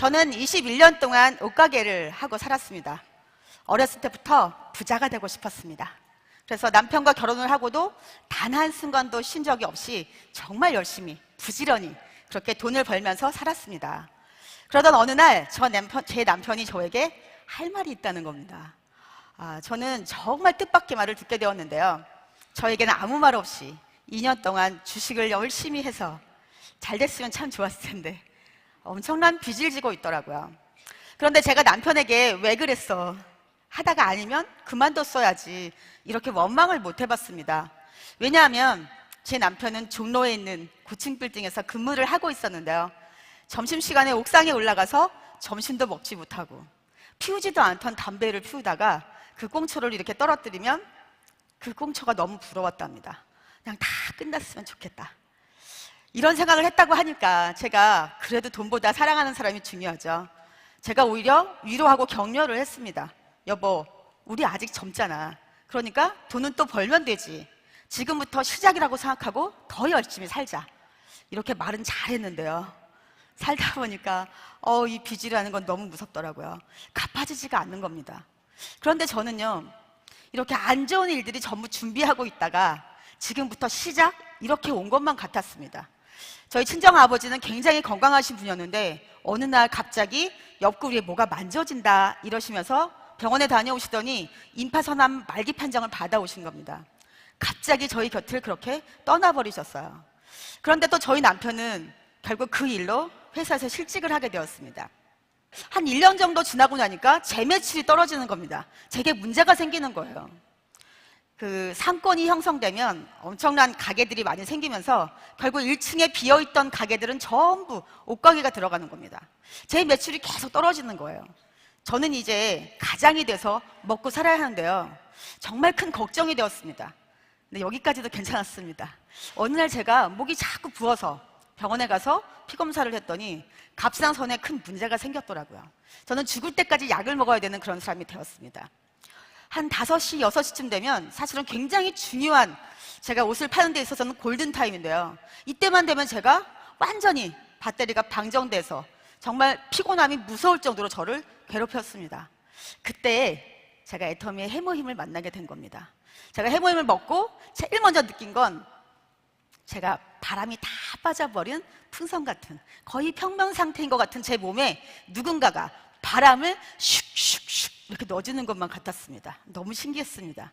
저는 21년 동안 옷가게를 하고 살았습니다. 어렸을 때부터 부자가 되고 싶었습니다. 그래서 남편과 결혼을 하고도 단 한순간도 쉰 적이 없이 정말 열심히 부지런히 그렇게 돈을 벌면서 살았습니다. 그러던 어느 날 제 남편이 저에게 할 말이 있다는 겁니다. 저는 정말 뜻밖의 말을 듣게 되었는데요. 저에게는 아무 말 없이 2년 동안 주식을 열심히 해서 잘 됐으면 참 좋았을 텐데 엄청난 빚을 지고 있더라고요. 그런데 제가 남편에게 왜 그랬어? 하다가 아니면 그만뒀어야지 이렇게 원망을 못 해봤습니다. 왜냐하면 제 남편은 종로에 있는 고층 빌딩에서 근무를 하고 있었는데요. 점심시간에 옥상에 올라가서 점심도 먹지 못하고 피우지도 않던 담배를 피우다가 그 꽁초를 이렇게 떨어뜨리면 그 꽁초가 너무 부러웠답니다. 그냥 다 끝났으면 좋겠다. 이런 생각을 했다고 하니까 제가 그래도 돈보다 사랑하는 사람이 중요하죠. 제가 오히려 위로하고 격려를 했습니다. 여보, 우리 아직 젊잖아. 그러니까 돈은 또 벌면 되지. 지금부터 시작이라고 생각하고 더 열심히 살자. 이렇게 말은 잘했는데요. 살다 보니까 이 빚이라는 건 너무 무섭더라고요. 갚아지지가 않는 겁니다. 그런데 저는요, 이렇게 안 좋은 일들이 전부 준비하고 있다가 지금부터 시작? 이렇게 온 것만 같았습니다. 저희 친정아버지는 굉장히 건강하신 분이었는데 어느 날 갑자기 옆구리에 뭐가 만져진다 이러시면서 병원에 다녀오시더니 임파선암 말기 판정을 받아오신 겁니다. 갑자기 저희 곁을 그렇게 떠나버리셨어요. 그런데 또 저희 남편은 결국 그 일로 회사에서 실직을 하게 되었습니다. 한 1년 정도 지나고 나니까 제 매출이 떨어지는 겁니다. 제게 문제가 생기는 거예요. 그 상권이 형성되면 엄청난 가게들이 많이 생기면서 결국 1층에 비어있던 가게들은 전부 옷가게가 들어가는 겁니다. 제 매출이 계속 떨어지는 거예요. 저는 이제 가장이 돼서 먹고 살아야 하는데요. 정말 큰 걱정이 되었습니다. 근데 여기까지도 괜찮았습니다. 어느 날 제가 목이 자꾸 부어서 병원에 가서 피검사를 했더니 갑상선에 큰 문제가 생겼더라고요. 저는 죽을 때까지 약을 먹어야 되는 그런 사람이 되었습니다. 한 5시, 6시쯤 되면 사실은 굉장히 중요한 제가 옷을 파는 데 있어서는 골든타임인데요. 이때만 되면 제가 완전히 배터리가 방전돼서 정말 피곤함이 무서울 정도로 저를 괴롭혔습니다. 그때 제가 애터미의 해모힘을 만나게 된 겁니다. 제가 해모힘을 먹고 제일 먼저 느낀 건 제가 바람이 다 빠져버린 풍선 같은 거의 평면 상태인 것 같은 제 몸에 누군가가 바람을 슉슉슉 이렇게 넣어주는 것만 같았습니다. 너무 신기했습니다.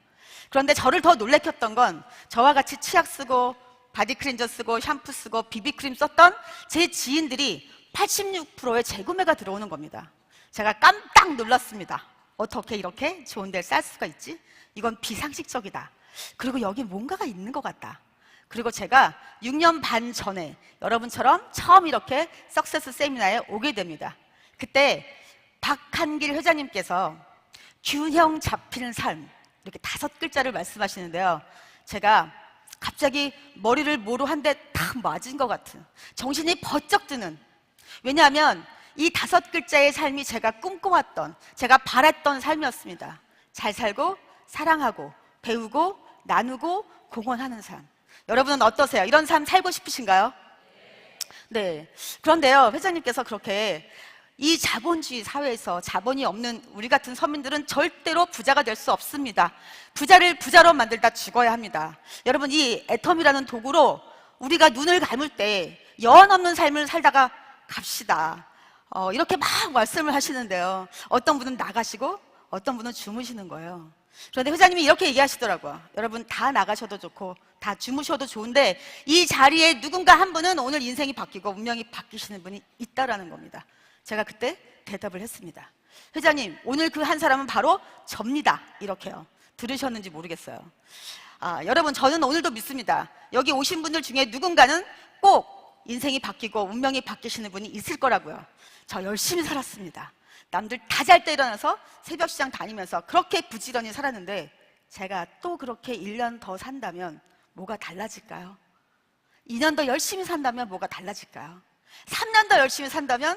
그런데 저를 더 놀래켰던 건 저와 같이 치약 쓰고 바디 클렌저 쓰고 샴푸 쓰고 비비크림 썼던 제 지인들이 86%의 재구매가 들어오는 겁니다. 제가 깜짝 놀랐습니다. 어떻게 이렇게 좋은 데를 쌀 수가 있지? 이건 비상식적이다. 그리고 여기 뭔가가 있는 것 같다. 그리고 제가 6년 반 전에 여러분처럼 처음 이렇게 석세스 세미나에 오게 됩니다. 그때 박한길 회장님께서 균형 잡히는 삶 이렇게 5글자를 말씀하시는데요. 제가 갑자기 머리를 뭐로 한 대 탁 맞은 것 같은 정신이 번쩍 드는, 왜냐하면 이 5글자의 삶이 제가 꿈꿔왔던, 제가 바랐던 삶이었습니다. 잘 살고 사랑하고 배우고 나누고 공헌하는 삶. 여러분은 어떠세요? 이런 삶 살고 싶으신가요? 네. 그런데요, 회장님께서 그렇게 이 자본주의 사회에서 자본이 없는 우리 같은 서민들은 절대로 부자가 될 수 없습니다. 부자를 부자로 만들다 죽어야 합니다. 여러분, 이 애텀이라는 도구로 우리가 눈을 감을 때 연 없는 삶을 살다가 갑시다. 이렇게 막 말씀을 하시는데요. 어떤 분은 나가시고 어떤 분은 주무시는 거예요. 그런데 회장님이 이렇게 얘기하시더라고요. 여러분, 다 나가셔도 좋고 다 주무셔도 좋은데 이 자리에 누군가 한 분은 오늘 인생이 바뀌고 운명이 바뀌시는 분이 있다라는 겁니다. 제가 그때 대답을 했습니다. 회장님, 오늘 그 한 사람은 바로 접니다. 이렇게요. 들으셨는지 모르겠어요. 여러분, 저는 오늘도 믿습니다. 여기 오신 분들 중에 누군가는 꼭 인생이 바뀌고 운명이 바뀌시는 분이 있을 거라고요. 저 열심히 살았습니다. 남들 다 잘 때 일어나서 새벽 시장 다니면서 그렇게 부지런히 살았는데 제가 또 그렇게 1년 더 산다면 뭐가 달라질까요? 2년 더 열심히 산다면 뭐가 달라질까요? 3년 더 열심히 산다면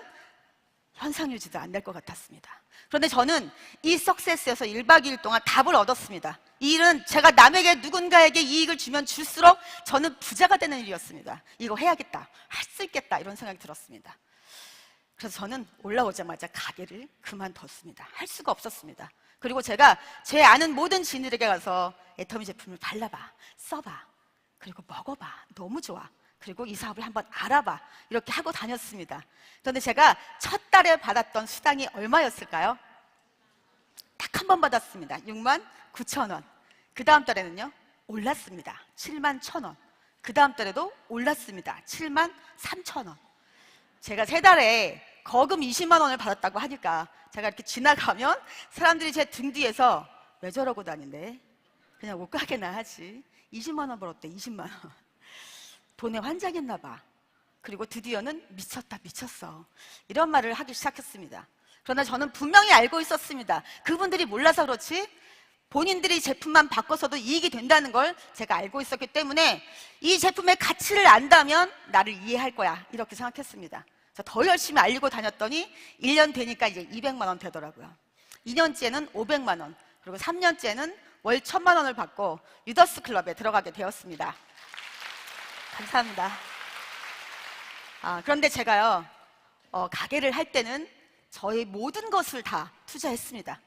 현상 유지도 안 될 것 같았습니다. 그런데 저는 이 석세스에서 1박 2일 동안 답을 얻었습니다. 이 일은 제가 남에게 누군가에게 이익을 주면 줄수록 저는 부자가 되는 일이었습니다. 이거 해야겠다, 할 수 있겠다, 이런 생각이 들었습니다. 그래서 저는 올라오자마자 가게를 그만뒀습니다. 할 수가 없었습니다. 그리고 제가 제 아는 모든 지인들에게 가서 애터미 제품을 발라봐, 써봐, 그리고 먹어봐, 너무 좋아, 그리고 이 사업을 한번 알아봐, 이렇게 하고 다녔습니다. 그런데 제가 첫 달에 받았던 수당이 얼마였을까요? 딱 한 번 받았습니다. 6만 9천 원. 그 다음 달에는요, 올랐습니다. 7만 1천 원. 그 다음 달에도 올랐습니다. 7만 3천 원. 제가 세 달에 거금 20만 원을 받았다고 하니까 제가 이렇게 지나가면 사람들이 제 등 뒤에서 왜 저러고 다닌대? 그냥 옷가게나 하지. 20만 원 벌었대, 20만 원. 돈에 환장했나 봐. 그리고 드디어는 미쳤다, 미쳤어, 이런 말을 하기 시작했습니다. 그러나 저는 분명히 알고 있었습니다. 그분들이 몰라서 그렇지 본인들이 제품만 바꿔서도 이익이 된다는 걸 제가 알고 있었기 때문에 이 제품의 가치를 안다면 나를 이해할 거야, 이렇게 생각했습니다. 그래서 더 열심히 알리고 다녔더니 1년 되니까 이제 200만 원 되더라고요. 2년째는 500만 원, 그리고 3년째는 월 1000만 원을 받고 리더스 클럽에 들어가게 되었습니다. 감사합니다. 그런데 제가요, 가게를 할 때는 저의 모든 것을 다 투자했습니다.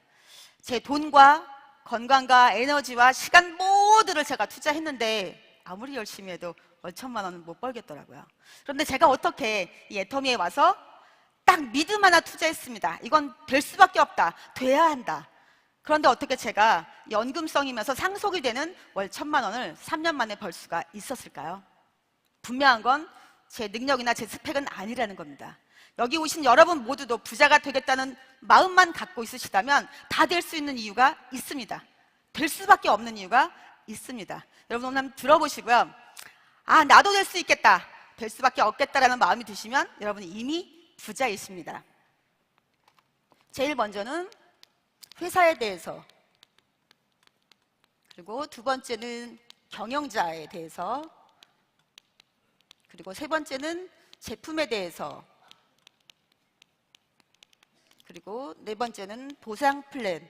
제 돈과 건강과 에너지와 시간 모두를 제가 투자했는데 아무리 열심히 해도 월 1000만 원은 못 벌겠더라고요. 그런데 제가 어떻게 이 애터미에 와서 딱 믿음 하나 투자했습니다. 이건 될 수밖에 없다, 돼야 한다. 그런데 어떻게 제가 연금성이면서 상속이 되는 월 1000만 원을 3년 만에 벌 수가 있었을까요? 분명한 건 제 능력이나 제 스펙은 아니라는 겁니다. 여기 오신 여러분 모두도 부자가 되겠다는 마음만 갖고 있으시다면 다 될 수 있는 이유가 있습니다. 될 수밖에 없는 이유가 있습니다. 여러분 오늘 한번 들어보시고요. 나도 될 수 있겠다, 될 수밖에 없겠다라는 마음이 드시면 여러분이 이미 부자이십니다. 제일 먼저는 회사에 대해서, 그리고 두 번째는 경영자에 대해서, 그리고 세 번째는 제품에 대해서, 그리고 네 번째는 보상 플랜,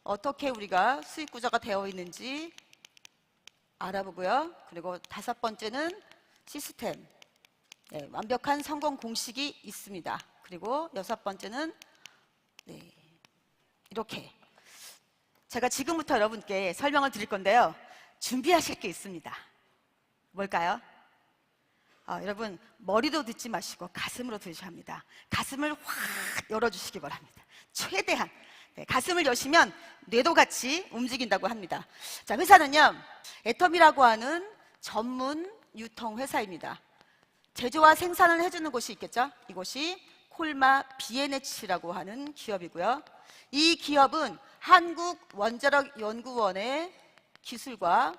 어떻게 우리가 수익 구조가 되어 있는지 알아보고요. 그리고 다섯 번째는 시스템, 완벽한 성공 공식이 있습니다. 그리고 여섯 번째는 이렇게 제가 지금부터 여러분께 설명을 드릴 건데요. 준비하실 게 있습니다. 뭘까요? 여러분 머리도 듣지 마시고 가슴으로 들으셔야 합니다. 가슴을 확 열어주시기 바랍니다. 최대한. 가슴을 여시면 뇌도 같이 움직인다고 합니다. 자, 회사는요, 애터미라고 하는 전문 유통 회사입니다. 제조와 생산을 해주는 곳이 있겠죠? 이곳이 콜마 BNH라고 하는 기업이고요. 이 기업은 한국원자력연구원의 기술과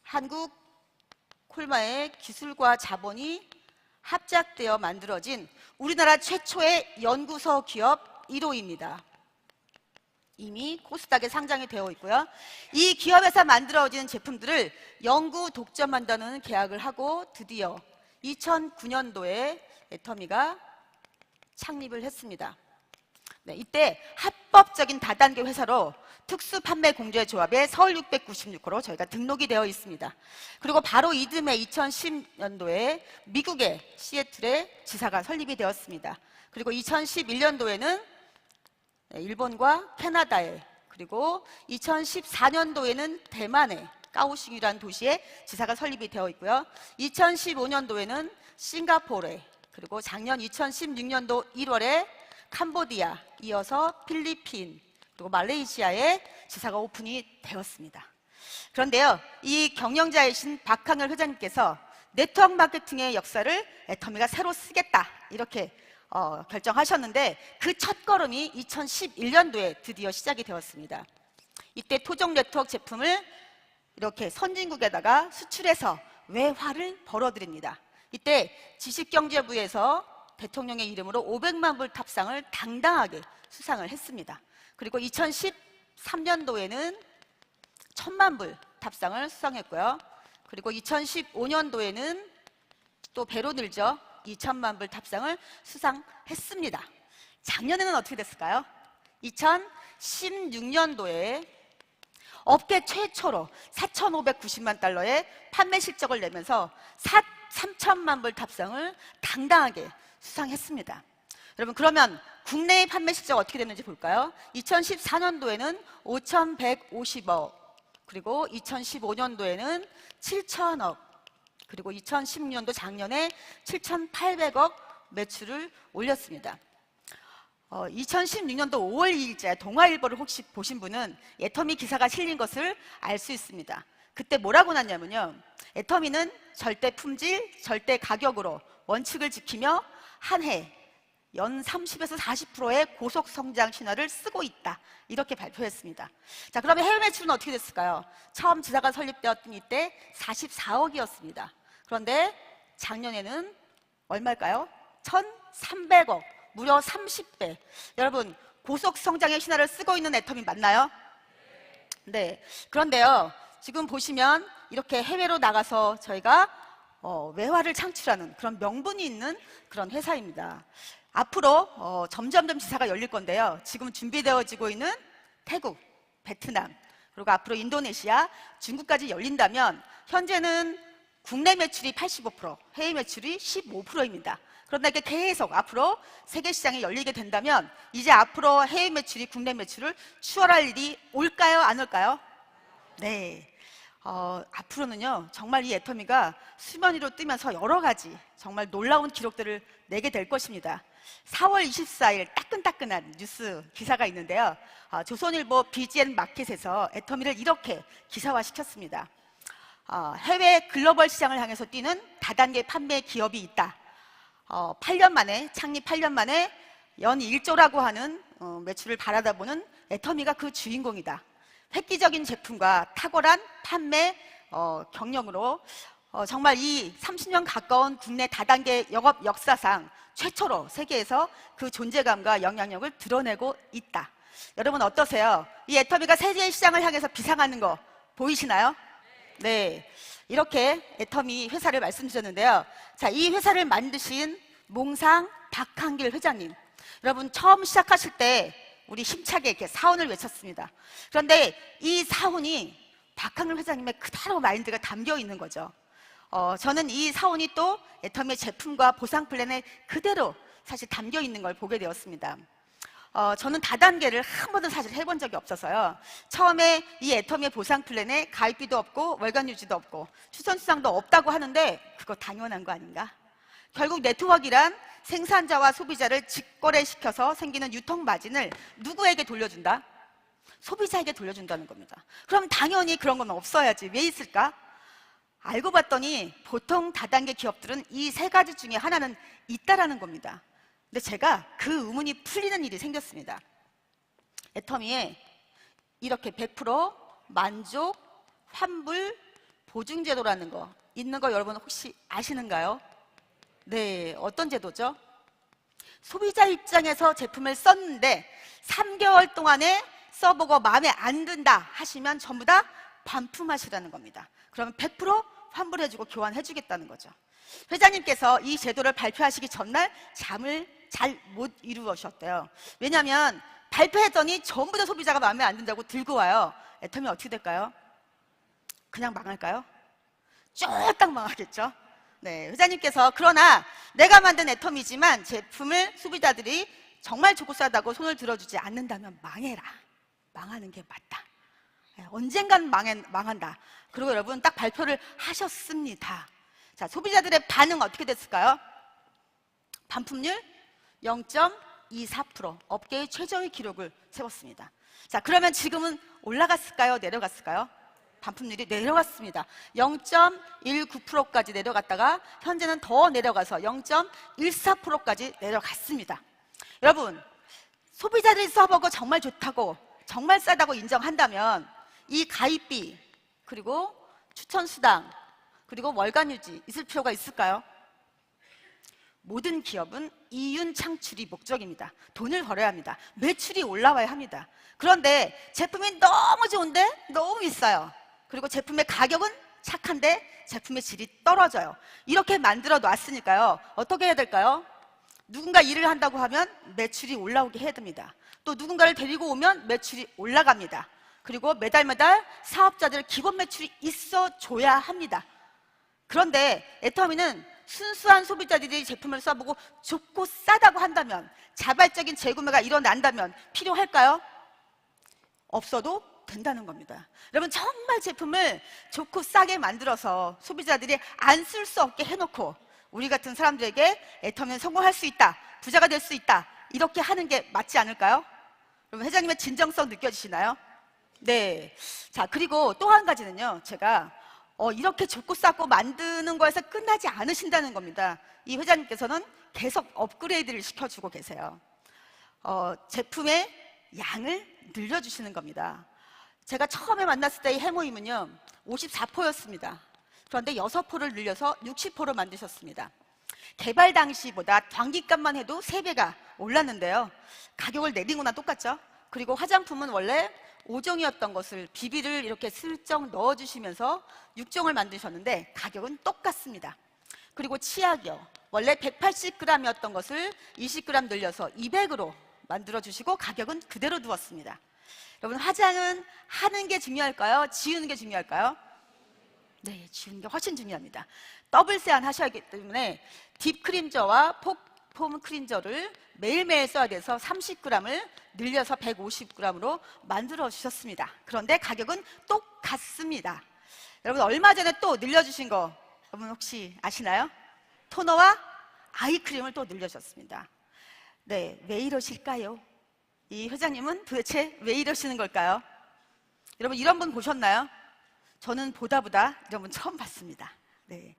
한국 콜마의 기술과 자본이 합작되어 만들어진 우리나라 최초의 연구소 기업 1호입니다. 이미 코스닥에 상장이 되어 있고요. 이 기업에서 만들어진 제품들을 영구 독점한다는 계약을 하고 드디어 2009년도에 애터미가 창립을 했습니다. 이때 합법적인 다단계 회사로 특수판매공제조합의 서울 696호로 저희가 등록이 되어 있습니다. 그리고 바로 이듬해 2010년도에 미국의 시애틀에 지사가 설립이 되었습니다. 그리고 2011년도에는 일본과 캐나다에, 그리고 2014년도에는 대만의 까오싱이라는 도시에 지사가 설립이 되어 있고요. 2015년도에는 싱가포르에, 그리고 작년 2016년도 1월에 캄보디아, 이어서 필리핀, 그리고 말레이시아에 지사가 오픈이 되었습니다. 그런데요, 이 경영자이신 박항열 회장님께서 네트워크 마케팅의 역사를 애터미가 새로 쓰겠다, 이렇게 결정하셨는데 그 첫걸음이 2011년도에 드디어 시작이 되었습니다. 이때 토종 네트워크 제품을 이렇게 선진국에다가 수출해서 외화를 벌어들입니다. 이때 지식경제부에서 대통령의 이름으로 500만 불 탑상을 당당하게 수상을 했습니다. 그리고 2013년도에는 1000만 불 탑상을 수상했고요. 그리고 2015년도에는 또 배로 늘죠. 2000만 불 탑상을 수상했습니다. 작년에는 어떻게 됐을까요? 2016년도에 업계 최초로 4,590만 달러의 판매 실적을 내면서 3천만 불 탑상을 당당하게 수상했습니다. 여러분, 그러면 국내의 판매 실적 어떻게 됐는지 볼까요? 2014년도에는 5,150억, 그리고 2015년도에는 7천억, 그리고 2016년도 작년에 7,800억 매출을 올렸습니다. 2016년도 5월 2일자 동아일보를 혹시 보신 분은 애터미 기사가 실린 것을 알 수 있습니다. 그때 뭐라고 났냐면요, 애터미는 절대 품질, 절대 가격으로 원칙을 지키며 한 해 연 30에서 40%의 고속 성장 신화를 쓰고 있다, 이렇게 발표했습니다. 자, 그러면 해외 매출은 어떻게 됐을까요? 처음 지사가 설립되었던 이때 44억이었습니다. 그런데 작년에는 얼마일까요? 1,300억, 무려 30배. 여러분, 고속 성장의 신화를 쓰고 있는 애터미 맞나요? 네. 그런데요, 지금 보시면 이렇게 해외로 나가서 저희가 외화를 창출하는 그런 명분이 있는 그런 회사입니다. 앞으로 점점점 지사가 열릴 건데요, 지금 준비되어지고 있는 태국, 베트남, 그리고 앞으로 인도네시아, 중국까지 열린다면 현재는 국내 매출이 85%, 해외 매출이 15%입니다. 그런데 이게 계속 앞으로 세계 시장이 열리게 된다면 이제 앞으로 해외 매출이 국내 매출을 추월할 일이 올까요, 안 올까요? 네. 앞으로는요, 정말 이 애터미가 수면 위로 뜨면서 여러 가지 정말 놀라운 기록들을 내게 될 것입니다. 4월 24일 따끈따끈한 뉴스 기사가 있는데요, 조선일보 BGN 마켓에서 애터미를 이렇게 기사화시켰습니다. 해외 글로벌 시장을 향해서 뛰는 다단계 판매 기업이 있다. 8년 만에, 창립 8년 만에 연 1조라고 하는 매출을 바라다 보는 애터미가 그 주인공이다. 획기적인 제품과 탁월한 판매 경력으로 정말 이 30년 가까운 국내 다단계 영업 역사상 최초로 세계에서 그 존재감과 영향력을 드러내고 있다. 여러분 어떠세요? 이 애터미가 세계 시장을 향해서 비상하는 거 보이시나요? 네, 이렇게 애터미 회사를 말씀드렸는데요. 자, 이 회사를 만드신 몽상 박한길 회장님, 여러분 처음 시작하실 때 우리 힘차게 이렇게 사훈을 외쳤습니다. 그런데 이 사훈이 박한길 회장님의 그대로 마인드가 담겨 있는 거죠. 저는 이 사훈이 또 애터미의 제품과 보상 플랜에 그대로 사실 담겨 있는 걸 보게 되었습니다. 저는 다단계를 한 번도 사실 해본 적이 없어서요, 처음에 이 애터미의 보상 플랜에 가입비도 없고 월간 유지도 없고 추천 수당도 없다고 하는데 그거 당연한 거 아닌가? 결국 네트워크란 생산자와 소비자를 직거래시켜서 생기는 유통 마진을 누구에게 돌려준다? 소비자에게 돌려준다는 겁니다. 그럼 당연히 그런 건 없어야지. 왜 있을까? 알고 봤더니 보통 다단계 기업들은 이 세 가지 중에 하나는 있다라는 겁니다. 근데 제가 그 의문이 풀리는 일이 생겼습니다. 애터미에 이렇게 100% 만족, 환불, 보증제도라는 거 있는 거 여러분 혹시 아시는가요? 네, 어떤 제도죠? 소비자 입장에서 제품을 썼는데 3개월 동안에 써보고 마음에 안 든다 하시면 전부 다 반품하시라는 겁니다. 그러면 100% 환불해주고 교환해주겠다는 거죠. 회장님께서 이 제도를 발표하시기 전날 잠을 잘 못 이루셨대요. 왜냐하면 발표했더니 전부 다 소비자가 마음에 안 든다고 들고 와요. 애터미 어떻게 될까요? 그냥 망할까요? 쫄딱 망하겠죠. 네, 회장님께서 그러나 내가 만든 애터미지만 제품을 소비자들이 정말 좋고 싸다고 손을 들어주지 않는다면 망해라. 망하는 게 맞다. 네, 언젠간 망한다. 그리고 여러분 딱 발표를 하셨습니다. 자, 소비자들의 반응 어떻게 됐을까요? 반품률 0.24%, 업계의 최저의 기록을 세웠습니다. 자, 그러면 지금은 올라갔을까요? 내려갔을까요? 반품률이 내려갔습니다. 0.19%까지 내려갔다가 현재는 더 내려가서 0.14%까지 내려갔습니다. 여러분, 소비자들이 써보고 정말 좋다고, 정말 싸다고 인정한다면 이 가입비, 그리고 추천수당, 그리고 월간 유지 있을 필요가 있을까요? 모든 기업은 이윤 창출이 목적입니다. 돈을 벌어야 합니다. 매출이 올라와야 합니다. 그런데 제품이 너무 좋은데 너무 비싸요. 그리고 제품의 가격은 착한데 제품의 질이 떨어져요. 이렇게 만들어 놨으니까요, 어떻게 해야 될까요? 누군가 일을 한다고 하면 매출이 올라오게 해야 됩니다. 또 누군가를 데리고 오면 매출이 올라갑니다. 그리고 매달 사업자들 기본 매출이 있어줘야 합니다. 그런데 애터미는 순수한 소비자들이 제품을 써보고 좋고 싸다고 한다면, 자발적인 재구매가 일어난다면 필요할까요? 없어도 된다는 겁니다. 여러분, 정말 제품을 좋고 싸게 만들어서 소비자들이 안 쓸 수 없게 해놓고 우리 같은 사람들에게 애터미는 성공할 수 있다, 부자가 될 수 있다, 이렇게 하는 게 맞지 않을까요? 여러분, 회장님의 진정성 느껴지시나요? 네. 자, 그리고 또 한 가지는요, 제가 이렇게 좋고 싸고 만드는 거에서 끝나지 않으신다는 겁니다. 이 회장님께서는 계속 업그레이드를 시켜주고 계세요. 제품의 양을 늘려주시는 겁니다. 제가 처음에 만났을 때의 해모임은요 54포였습니다. 그런데 6포를 늘려서 60포로 만드셨습니다. 개발 당시보다 단기간만 해도 3배가 올랐는데요, 가격을 내린 거나 똑같죠. 그리고 화장품은 원래 5종이었던 것을 비비를 이렇게 슬쩍 넣어주시면서 6종을 만드셨는데 가격은 똑같습니다. 그리고 치약이요, 원래 180g이었던 것을 20g 늘려서 200으로 만들어주시고 가격은 그대로 두었습니다. 여러분, 화장은 하는 게 중요할까요? 지우는 게 중요할까요? 네, 지우는 게 훨씬 중요합니다. 더블 세안 하셔야 하기 때문에 딥 크림저와 폼 크림저를 매일매일 써야 돼서 30g을 늘려서 150g으로 만들어 주셨습니다. 그런데 가격은 똑같습니다. 여러분, 얼마 전에 또 늘려주신 거 여러분 혹시 아시나요? 토너와 아이크림을 또 늘려주셨습니다. 네, 왜 이러실까요? 이 회장님은 도대체 왜 이러시는 걸까요? 여러분, 이런 분 보셨나요? 저는 보다 이런 분 처음 봤습니다. 네.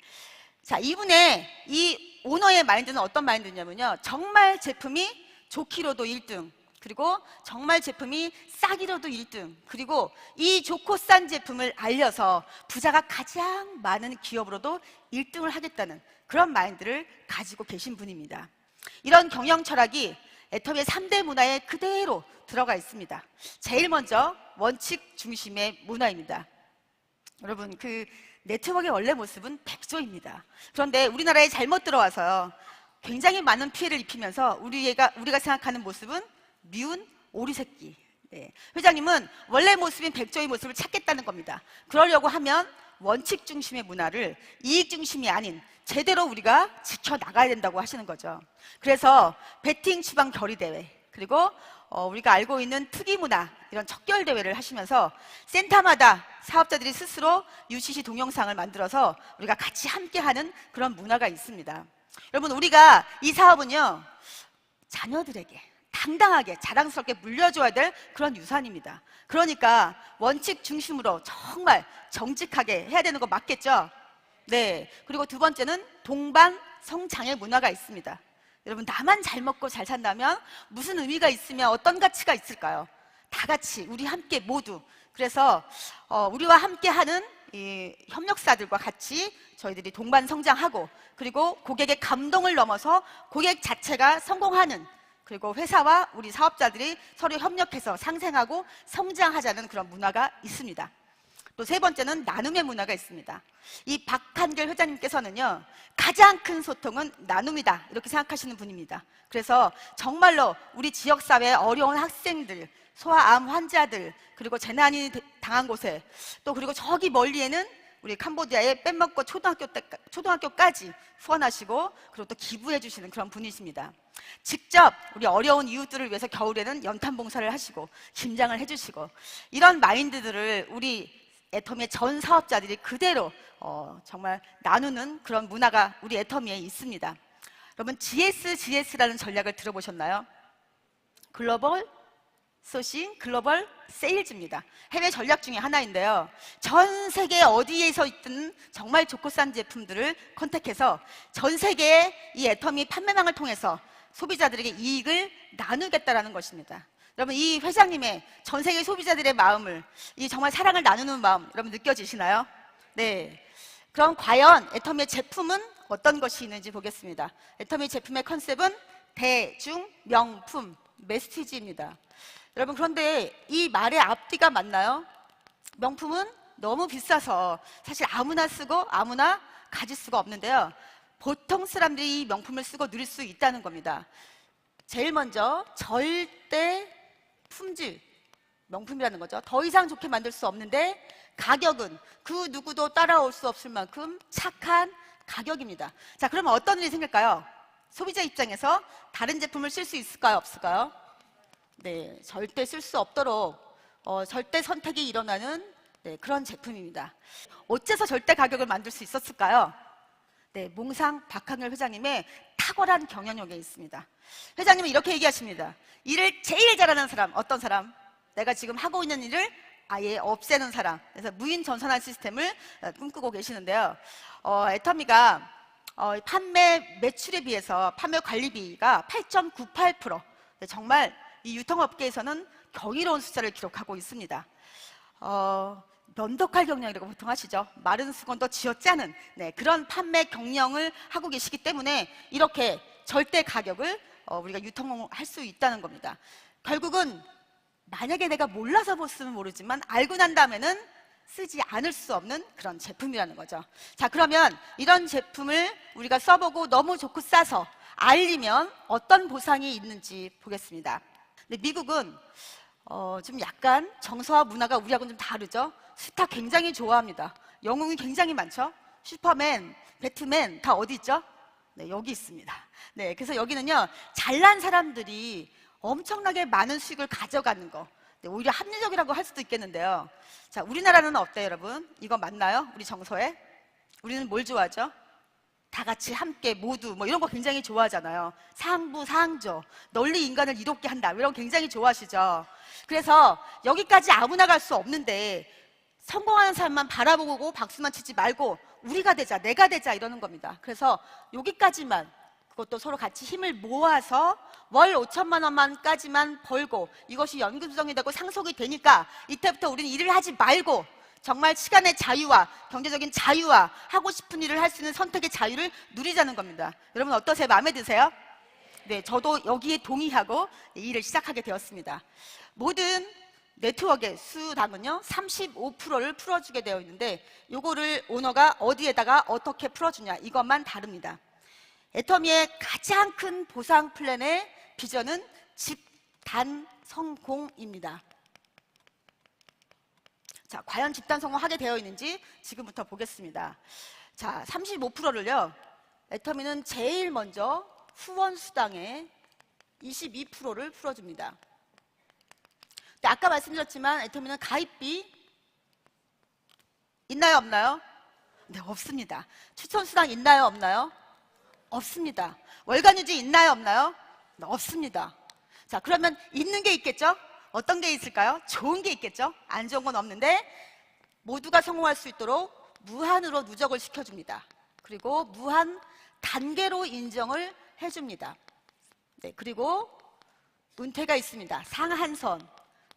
자, 이분의 이 오너의 마인드는 어떤 마인드냐면요, 정말 제품이 좋기로도 1등, 그리고 정말 제품이 싸기로도 1등, 그리고 이 좋고 싼 제품을 알려서 부자가 가장 많은 기업으로도 1등을 하겠다는 그런 마인드를 가지고 계신 분입니다. 이런 경영 철학이 애터미의 3대 문화에 그대로 들어가 있습니다. 제일 먼저 원칙 중심의 문화입니다. 여러분, 그 네트워크의 원래 모습은 백조입니다. 그런데 우리나라에 잘못 들어와서요, 굉장히 많은 피해를 입히면서 우리가 생각하는 모습은 미운 오리 새끼. 네. 회장님은 원래 모습인 백조의 모습을 찾겠다는 겁니다. 그러려고 하면 원칙 중심의 문화를 이익 중심이 아닌 제대로 우리가 지켜나가야 된다고 하시는 거죠. 그래서 배팅 추방 결의 대회, 그리고 우리가 알고 있는 특이 문화, 이런 척결 대회를 하시면서 센터마다 사업자들이 스스로 UCC 동영상을 만들어서 우리가 같이 함께하는 그런 문화가 있습니다. 여러분, 우리가 이 사업은요, 자녀들에게 당당하게 자랑스럽게 물려줘야 될 그런 유산입니다. 그러니까 원칙 중심으로 정말 정직하게 해야 되는 거 맞겠죠? 네. 그리고 두 번째는 동반 성장의 문화가 있습니다. 여러분, 나만 잘 먹고 잘 산다면 무슨 의미가 있으며 어떤 가치가 있을까요? 다 같이 우리 함께 모두. 그래서 우리와 함께하는 이 협력사들과 같이 저희들이 동반 성장하고, 그리고 고객의 감동을 넘어서 고객 자체가 성공하는, 그리고 회사와 우리 사업자들이 서로 협력해서 상생하고 성장하자는 그런 문화가 있습니다. 또 세 번째는 나눔의 문화가 있습니다. 이 박한결 회장님께서는요, 가장 큰 소통은 나눔이다, 이렇게 생각하시는 분입니다. 그래서 정말로 우리 지역사회의 어려운 학생들, 소아암 환자들, 그리고 재난이 당한 곳에, 또 그리고 저기 멀리에는 우리 캄보디아에 빼먹고 초등학교까지 후원하시고, 그리고 또 기부해 주시는 그런 분이십니다. 직접 우리 어려운 이웃들을 위해서 겨울에는 연탄 봉사를 하시고 김장을 해주시고, 이런 마인드들을 우리 애터미의 전 사업자들이 그대로 정말 나누는 그런 문화가 우리 애터미에 있습니다. 여러분, GS라는 전략을 들어보셨나요? 글로벌 소싱, 글로벌 세일즈입니다. 해외 전략 중에 하나인데요, 전 세계 어디에서 있든 정말 좋고 싼 제품들을 컨택해서 전 세계의 이 애터미 판매망을 통해서 소비자들에게 이익을 나누겠다라는 것입니다. 여러분, 이 회장님의 전 세계 소비자들의 마음을, 이 정말 사랑을 나누는 마음, 여러분 느껴지시나요? 네. 그럼 과연 애터미의 제품은 어떤 것이 있는지 보겠습니다. 애터미 제품의 컨셉은 대중, 명품, 메스티지입니다. 여러분, 그런데 이 말의 앞뒤가 맞나요? 명품은 너무 비싸서 사실 아무나 쓰고 아무나 가질 수가 없는데요, 보통 사람들이 이 명품을 쓰고 누릴 수 있다는 겁니다. 제일 먼저 절대 품질, 명품이라는 거죠. 더 이상 좋게 만들 수 없는데 가격은 그 누구도 따라올 수 없을 만큼 착한 가격입니다. 자, 그러면 어떤 일이 생길까요? 소비자 입장에서 다른 제품을 쓸 수 있을까요? 없을까요? 네, 절대 쓸 수 없도록 절대 선택이 일어나는 그런 제품입니다. 어째서 절대 가격을 만들 수 있었을까요? 네, 몽상 박항렬 회장님의 탁월한 경영력에 있습니다. 회장님은 이렇게 얘기하십니다. 일을 제일 잘하는 사람, 어떤 사람? 내가 지금 하고 있는 일을 아예 없애는 사람. 그래서 무인 전산화 시스템을 꿈꾸고 계시는데요. 애터미가 판매 매출에 비해서 판매 관리비가 8.98%. 정말 이 유통업계에서는 경이로운 숫자를 기록하고 있습니다. 면도칼 경영이라고 보통 하시죠. 마른 수건도 쥐어짜지 않은 그런 판매 경영을 하고 계시기 때문에 이렇게 절대 가격을 우리가 유통할 수 있다는 겁니다. 결국은 만약에 내가 몰라서 봤으면 모르지만 알고 난 다음에는 쓰지 않을 수 없는 그런 제품이라는 거죠. 자, 그러면 이런 제품을 우리가 써보고 너무 좋고 싸서 알리면 어떤 보상이 있는지 보겠습니다. 근데 미국은 좀 약간 정서와 문화가 우리하고는 좀 다르죠. 스타 굉장히 좋아합니다. 영웅이 굉장히 많죠. 슈퍼맨, 배트맨 다 어디 있죠? 네, 여기 있습니다. 네, 그래서 여기는요, 잘난 사람들이 엄청나게 많은 수익을 가져가는 거. 네, 오히려 합리적이라고 할 수도 있겠는데요. 자, 우리나라는 어때요, 여러분? 이거 맞나요? 우리 정서에? 우리는 뭘 좋아하죠? 다 같이 함께 모두 뭐 이런 거 굉장히 좋아하잖아요. 상부, 상조, 널리 인간을 이롭게 한다. 이런 거 굉장히 좋아하시죠. 그래서 여기까지 아무나 갈 수 없는데 성공하는 사람만 바라보고 박수만 치지 말고 우리가 되자, 내가 되자 이러는 겁니다. 그래서 여기까지만, 그것도 서로 같이 힘을 모아서 월 5천만 원만까지만 벌고 이것이 연금성이 되고 상속이 되니까 이때부터 우리는 일을 하지 말고 정말 시간의 자유와 경제적인 자유와 하고 싶은 일을 할 수 있는 선택의 자유를 누리자는 겁니다. 여러분 어떠세요? 마음에 드세요? 네, 저도 여기에 동의하고 일을 시작하게 되었습니다. 모든 네트워크의 수당은요 35%를 풀어주게 되어 있는데 요거를 오너가 어디에다가 어떻게 풀어주냐 이것만 다릅니다. 애터미의 가장 큰 보상 플랜의 비전은 집단 성공입니다. 자, 과연 집단 성공하게 되어 있는지 지금부터 보겠습니다. 자, 35%를요 애터미는 제일 먼저 후원 수당의 22%를 풀어줍니다. 근데 아까 말씀드렸지만 애터미는 가입비 있나요, 없나요? 네, 없습니다. 추천 수당 있나요, 없나요? 없습니다. 월간 유지 있나요, 없나요? 네, 없습니다. 자, 그러면 있는 게 있겠죠? 어떤 게 있을까요? 좋은 게 있겠죠? 안 좋은 건 없는데 모두가 성공할 수 있도록 무한으로 누적을 시켜줍니다. 그리고 무한 단계로 인정을 해줍니다. 네, 그리고 은퇴가 있습니다. 상한선.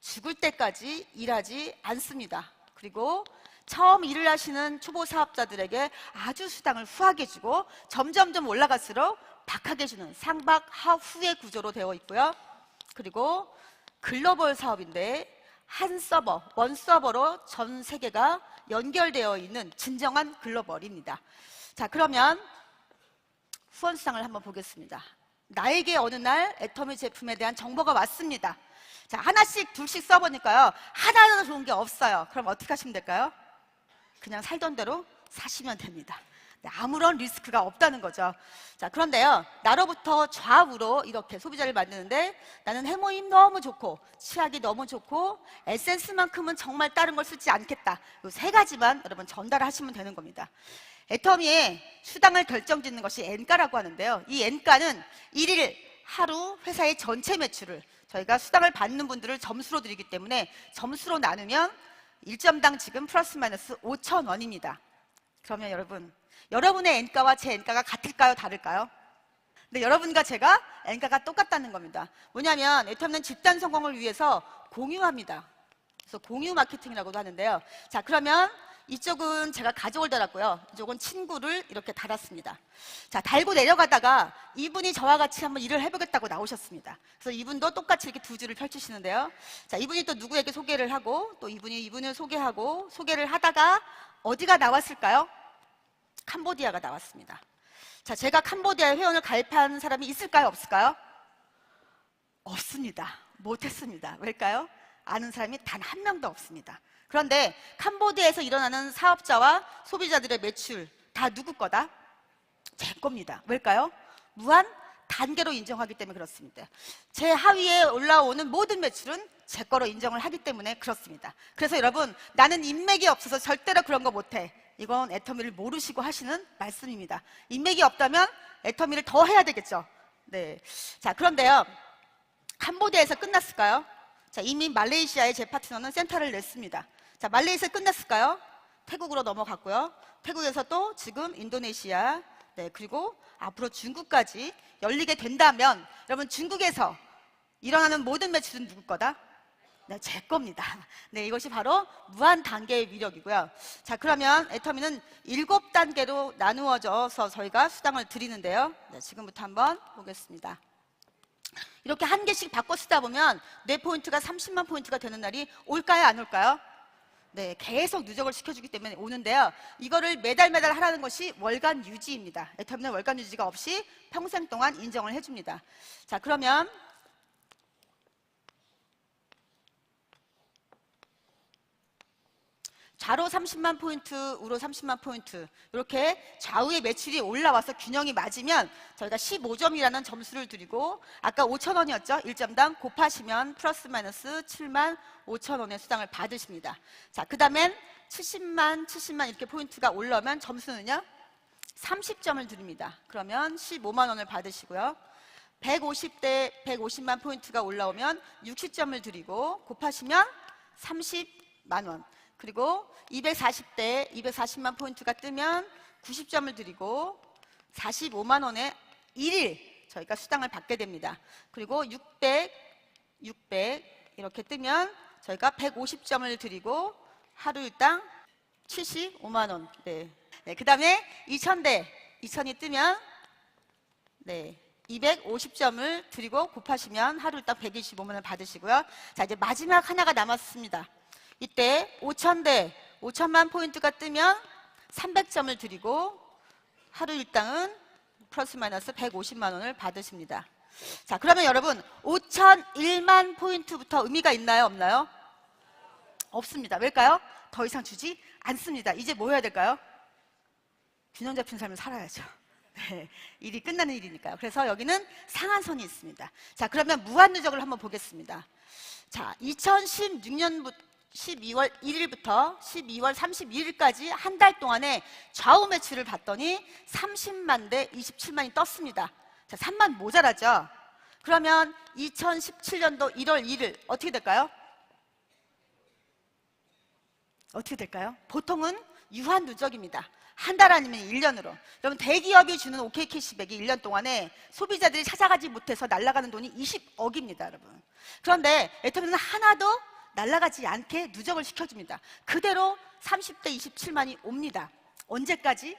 죽을 때까지 일하지 않습니다. 그리고 처음 일을 하시는 초보 사업자들에게 아주 수당을 후하게 주고 점점점 올라갈수록 박하게 주는 상박 하후의 구조로 되어 있고요. 그리고 글로벌 사업인데 한 서버, 원 서버로 전 세계가 연결되어 있는 진정한 글로벌입니다. 자, 그러면 후원 수당을 한번 보겠습니다. 나에게 어느 날 애터미 제품에 대한 정보가 왔습니다. 자, 하나씩 둘씩 써보니까요 하나도 좋은 게 없어요. 그럼 어떻게 하시면 될까요? 그냥 살던 대로 사시면 됩니다. 네, 아무런 리스크가 없다는 거죠. 자, 그런데요 나로부터 좌우로 이렇게 소비자를 만드는데 나는 해모임 너무 좋고 치약이 너무 좋고 에센스만큼은 정말 다른 걸 쓰지 않겠다. 이 세 가지만 여러분 전달하시면 되는 겁니다. 애터미의 수당을 결정짓는 것이 N가라고 하는데요. 이 N가는 1일 하루 회사의 전체 매출을 저희가 수당을 받는 분들을 점수로 드리기 때문에 점수로 나누면 1점당 지금 플러스 마이너스 5,000원입니다. 그러면 여러분의 N가와 제 N가가 같을까요? 다를까요? 근데 여러분과 제가 N가가 똑같다는 겁니다. 뭐냐면 애터미는 집단 성공을 위해서 공유합니다. 그래서 공유 마케팅이라고도 하는데요. 자, 그러면 이쪽은 제가 가족을 달았고요. 이쪽은 친구를 이렇게 달았습니다. 자, 달고 내려가다가 이분이 저와 같이 한번 일을 해보겠다고 나오셨습니다. 그래서 이분도 똑같이 이렇게 두 줄을 펼치시는데요. 자, 이분이 또 누구에게 소개를 하고 또 이분이 이분을 소개하고 소개를 하다가 어디가 나왔을까요? 캄보디아가 나왔습니다. 자, 제가 캄보디아에 회원을 가입한 사람이 있을까요? 없을까요? 없습니다. 못했습니다. 왜일까요? 아는 사람이 단 한 명도 없습니다. 그런데 캄보디아에서 일어나는 사업자와 소비자들의 매출 다 누구 거다? 제 겁니다. 왜일까요? 무한 단계로 인정하기 때문에 그렇습니다. 제 하위에 올라오는 모든 매출은 제 거로 인정을 하기 때문에 그렇습니다. 그래서 여러분, 나는 인맥이 없어서 절대로 그런 거 못해, 이건 애터미를 모르시고 하시는 말씀입니다. 인맥이 없다면 애터미를 더 해야 되겠죠. 네. 자, 그런데요, 캄보디아에서 끝났을까요? 자, 이미 말레이시아의 제 파트너는 센터를 냈습니다. 자, 말레이시아 끝났을까요? 태국으로 넘어갔고요. 태국에서 또 지금 인도네시아, 네, 그리고 앞으로 중국까지 열리게 된다면, 여러분, 중국에서 일어나는 모든 매출은 누구 거다? 네, 제 겁니다. 네, 이것이 바로 무한 단계의 위력이고요. 자, 그러면 애터미는 7단계로 나누어져서 저희가 수당을 드리는데요. 네, 지금부터 한번 보겠습니다. 이렇게 한 개씩 바꿔 쓰다 보면 뇌 포인트가 30만 포인트가 되는 날이 올까요, 안 올까요? 네, 계속 누적을 시켜주기 때문에 오는데요. 이거를 매달 하라는 것이 월간 유지입니다. 애터미는 월간 유지가 없이 평생 동안 인정을 해줍니다. 자, 그러면 좌로 30만 포인트, 우로 30만 포인트, 이렇게 좌우의 매출이 올라와서 균형이 맞으면 저희가 15점이라는 점수를 드리고, 아까 5,000원이었죠? 1점당 곱하시면 플러스 마이너스 7만 5천 원의 수당을 받으십니다. 자, 그 다음엔 70만 이렇게 포인트가 올라오면 점수는요 30점을 드립니다. 그러면 15만 원을 받으시고요. 150만 포인트가 올라오면 60점을 드리고 곱하시면 30만 원. 그리고 240만 포인트가 뜨면 90점을 드리고 45만 원의 1일 저희가 수당을 받게 됩니다. 그리고 600 이렇게 뜨면 저희가 150점을 드리고 하루 일당 75만 원. 네. 네, 그 다음에 2000이 뜨면 네, 250점을 드리고 곱하시면 하루 일당 125만 원을 받으시고요. 자, 이제 마지막 하나가 남았습니다. 이때 5,000만 포인트가 뜨면 300점을 드리고 하루 일당은 플러스 마이너스 150만 원을 받으십니다. 자, 그러면 여러분 5,001만 포인트부터 의미가 있나요, 없나요? 없습니다. 왜일까요? 더 이상 주지 않습니다. 이제 뭐 해야 될까요? 균형 잡힌 삶을 살아야죠. 네, 일이 끝나는 일이니까요. 그래서 여기는 상한선이 있습니다. 자, 그러면 무한 누적을 한번 보겠습니다. 자, 2016년부터 12월 1일부터 12월 31일까지 한 달 동안에 좌우 매출을 봤더니 30만 대 27만이 떴습니다. 자, 3만 모자라죠? 그러면 2017년도 1월 1일 어떻게 될까요? 어떻게 될까요? 보통은 유한 누적입니다. 한 달 아니면 1년으로. 여러분, 대기업이 주는 OK 캐시백이 1년 동안에 소비자들이 찾아가지 못해서 날아가는 돈이 20억입니다, 여러분. 그런데 애터미는 하나도 날아가지 않게 누적을 시켜줍니다. 그대로 30대 27만이 옵니다. 언제까지?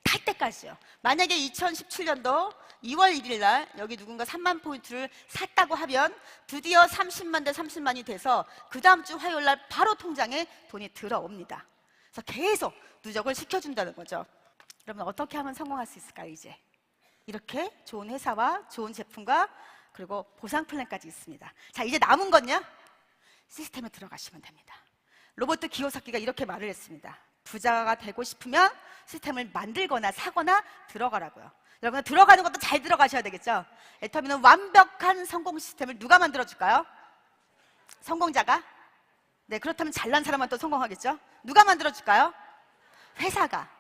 탈 때까지요. 만약에 2017년도 2월 1일 날 여기 누군가 3만 포인트를 샀다고 하면 드디어 30만 대 30만이 돼서 그 다음 주 화요일 날 바로 통장에 돈이 들어옵니다. 그래서 계속 누적을 시켜준다는 거죠. 여러분, 어떻게 하면 성공할 수 있을까요, 이제? 이렇게 좋은 회사와 좋은 제품과 그리고 보상 플랜까지 있습니다. 자, 이제 남은 건요? 시스템에 들어가시면 됩니다. 로버트 기요사키가 이렇게 말을 했습니다. 부자가 되고 싶으면 시스템을 만들거나 사거나 들어가라고요. 여러분, 들어가는 것도 잘 들어가셔야 되겠죠? 애터미는 완벽한 성공 시스템을 누가 만들어줄까요? 성공자가? 네, 그렇다면 잘난 사람만 또 성공하겠죠? 누가 만들어줄까요? 회사가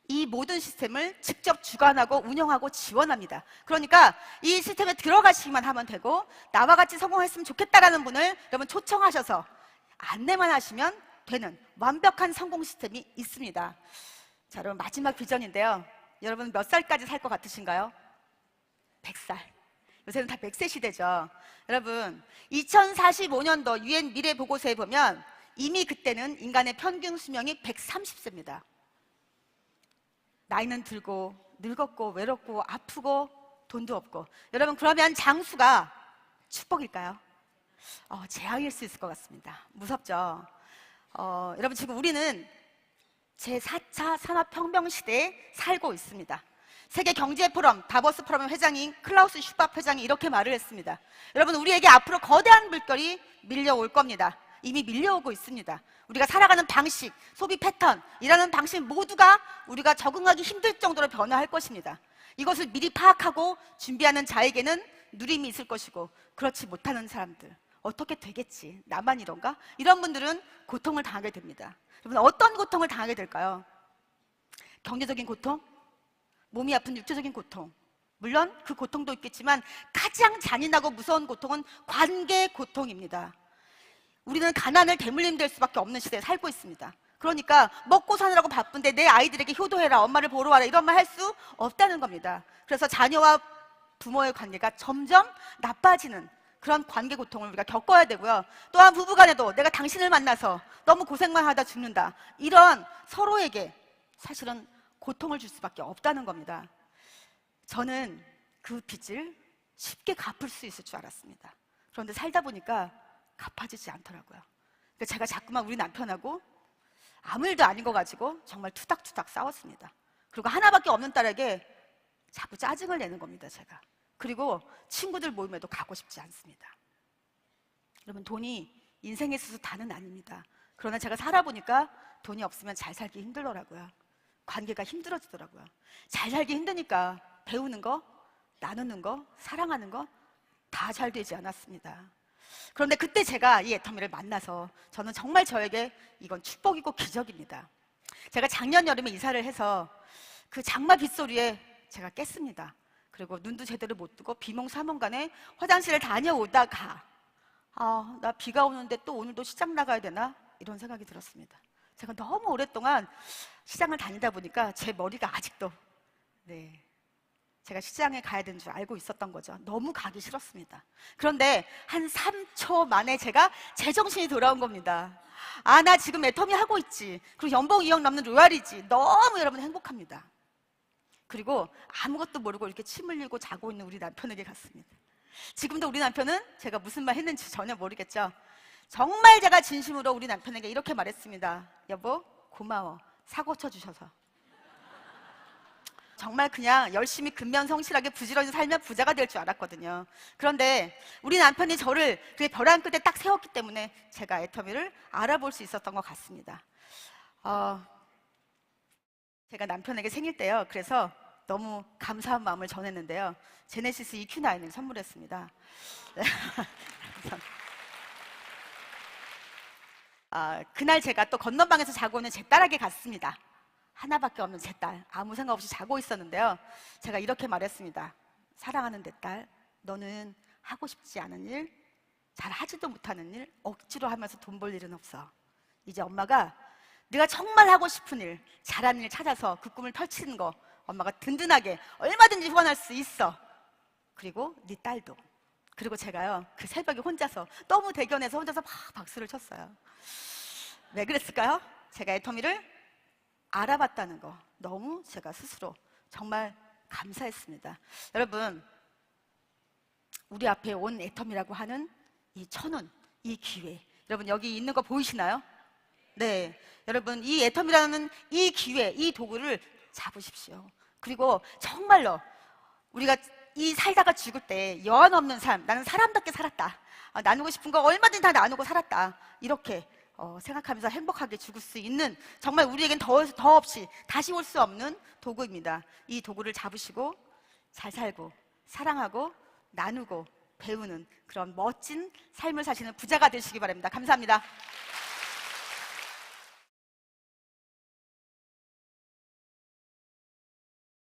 이 모든 시스템을 직접 주관하고 운영하고 지원합니다. 그러니까 이 시스템에 들어가시기만 하면 되고, 나와 같이 성공했으면 좋겠다라는 분을 여러분 초청하셔서 안내만 하시면 되는 완벽한 성공 시스템이 있습니다. 자, 여러분, 마지막 비전인데요. 여러분 몇 살까지 살 것 같으신가요? 100살. 요새는 다 100세 시대죠. 여러분, 2045년도 UN 미래 보고서에 보면 이미 그때는 인간의 평균 수명이 130세입니다. 나이는 들고 늙었고 외롭고 아프고 돈도 없고. 여러분, 그러면 장수가 축복일까요? 재앙일 수 있을 것 같습니다. 무섭죠? 여러분, 지금 우리는 제4차 산업혁명 시대에 살고 있습니다. 세계경제포럼 다보스 포럼 회장인 클라우스 슈밥 회장이 이렇게 말을 했습니다. 여러분, 우리에게 앞으로 거대한 물결이 밀려올 겁니다. 이미 밀려오고 있습니다. 우리가 살아가는 방식, 소비 패턴, 일하는 방식 모두가 우리가 적응하기 힘들 정도로 변화할 것입니다. 이것을 미리 파악하고 준비하는 자에게는 누림이 있을 것이고, 그렇지 못하는 사람들, 어떻게 되겠지? 나만 이런가? 이런 분들은 고통을 당하게 됩니다. 여러분, 어떤 고통을 당하게 될까요? 경제적인 고통? 몸이 아픈 육체적인 고통. 물론 그 고통도 있겠지만 가장 잔인하고 무서운 고통은 관계 고통입니다. 우리는 가난을 대물림 될 수밖에 없는 시대에 살고 있습니다. 그러니까 먹고 사느라고 바쁜데 내 아이들에게 효도해라, 엄마를 보러 와라, 이런 말 할 수 없다는 겁니다. 그래서 자녀와 부모의 관계가 점점 나빠지는 그런 관계 고통을 우리가 겪어야 되고요. 또한 부부간에도 내가 당신을 만나서 너무 고생만 하다 죽는다, 이런 서로에게 사실은 고통을 줄 수밖에 없다는 겁니다. 저는 그 빚을 쉽게 갚을 수 있을 줄 알았습니다. 그런데 살다 보니까 갚아지지 않더라고요. 그러니까 제가 자꾸만 우리 남편하고 아무 일도 아닌 거 가지고 정말 투닥투닥 싸웠습니다. 그리고 하나밖에 없는 딸에게 자꾸 짜증을 내는 겁니다, 제가. 그리고 친구들 모임에도 가고 싶지 않습니다. 여러분, 돈이 인생에 있어서 다는 아닙니다. 그러나 제가 살아보니까 돈이 없으면 잘 살기 힘들더라고요. 관계가 힘들어지더라고요. 잘 살기 힘드니까 배우는 거, 나누는 거, 사랑하는 거 다 잘 되지 않았습니다. 그런데 그때 제가 이 애터미를 만나서 저는 정말 저에게 이건 축복이고 기적입니다. 제가 작년 여름에 이사를 해서 그 장마 빗소리에 제가 깼습니다. 그리고 눈도 제대로 못 뜨고 비몽사몽간에 화장실을 다녀오다가 나 비가 오는데 또 오늘도 시장 나가야 되나? 이런 생각이 들었습니다. 제가 너무 오랫동안 시장을 다니다 보니까 제 머리가 아직도 제가 시장에 가야 되는 줄 알고 있었던 거죠. 너무 가기 싫었습니다. 그런데 한 3초 만에 제가 제정신이 돌아온 겁니다. 나 지금 애터미 하고 있지. 그리고 연봉 2억 넘는 로얄이지. 너무 여러분 행복합니다. 그리고 아무것도 모르고 이렇게 침 흘리고 자고 있는 우리 남편에게 갔습니다. 지금도 우리 남편은 제가 무슨 말 했는지 전혀 모르겠죠. 정말 제가 진심으로 우리 남편에게 이렇게 말했습니다. 여보, 고마워. 사고 쳐주셔서. 정말 그냥 열심히 근면성실하게 부지런히 살면 부자가 될 줄 알았거든요. 그런데 우리 남편이 저를 그 벼랑 끝에 딱 세웠기 때문에 제가 애터미를 알아볼 수 있었던 것 같습니다. 제가 남편에게 생일 때요, 그래서 너무 감사한 마음을 전했는데요, 제네시스 EQ9을 선물했습니다. 그날 제가 또 건너방에서 자고 있는 제 딸에게 갔습니다. 하나밖에 없는 제 딸, 아무 생각 없이 자고 있었는데요, 제가 이렇게 말했습니다. 사랑하는 내 딸, 너는 하고 싶지 않은 일, 잘 하지도 못하는 일, 억지로 하면서 돈 벌 일은 없어. 이제 엄마가 네가 정말 하고 싶은 일, 잘하는 일 찾아서 그 꿈을 펼치는 거 엄마가 든든하게 얼마든지 후원할 수 있어. 그리고 네 딸도. 그리고 제가요, 그 새벽에 혼자서 너무 대견해서 혼자서 막 박수를 쳤어요. 왜 그랬을까요? 제가 애터미를 알아봤다는 거, 너무 제가 스스로 정말 감사했습니다. 여러분, 우리 앞에 온 애터미라고 하는 이 천운, 이 기회, 여러분 여기 있는 거 보이시나요? 네, 여러분 이 애터미라는 이 기회, 이 도구를 잡으십시오. 그리고 정말로 우리가 이 살다가 죽을 때 여한 없는 삶, 나는 사람답게 살았다, 나누고 싶은 거 얼마든지 다 나누고 살았다, 이렇게 생각하면서 행복하게 죽을 수 있는, 정말 우리에겐 더 없이 다시 올 수 없는 도구입니다. 이 도구를 잡으시고 잘 살고 사랑하고 나누고 배우는 그런 멋진 삶을 사시는 부자가 되시기 바랍니다. 감사합니다.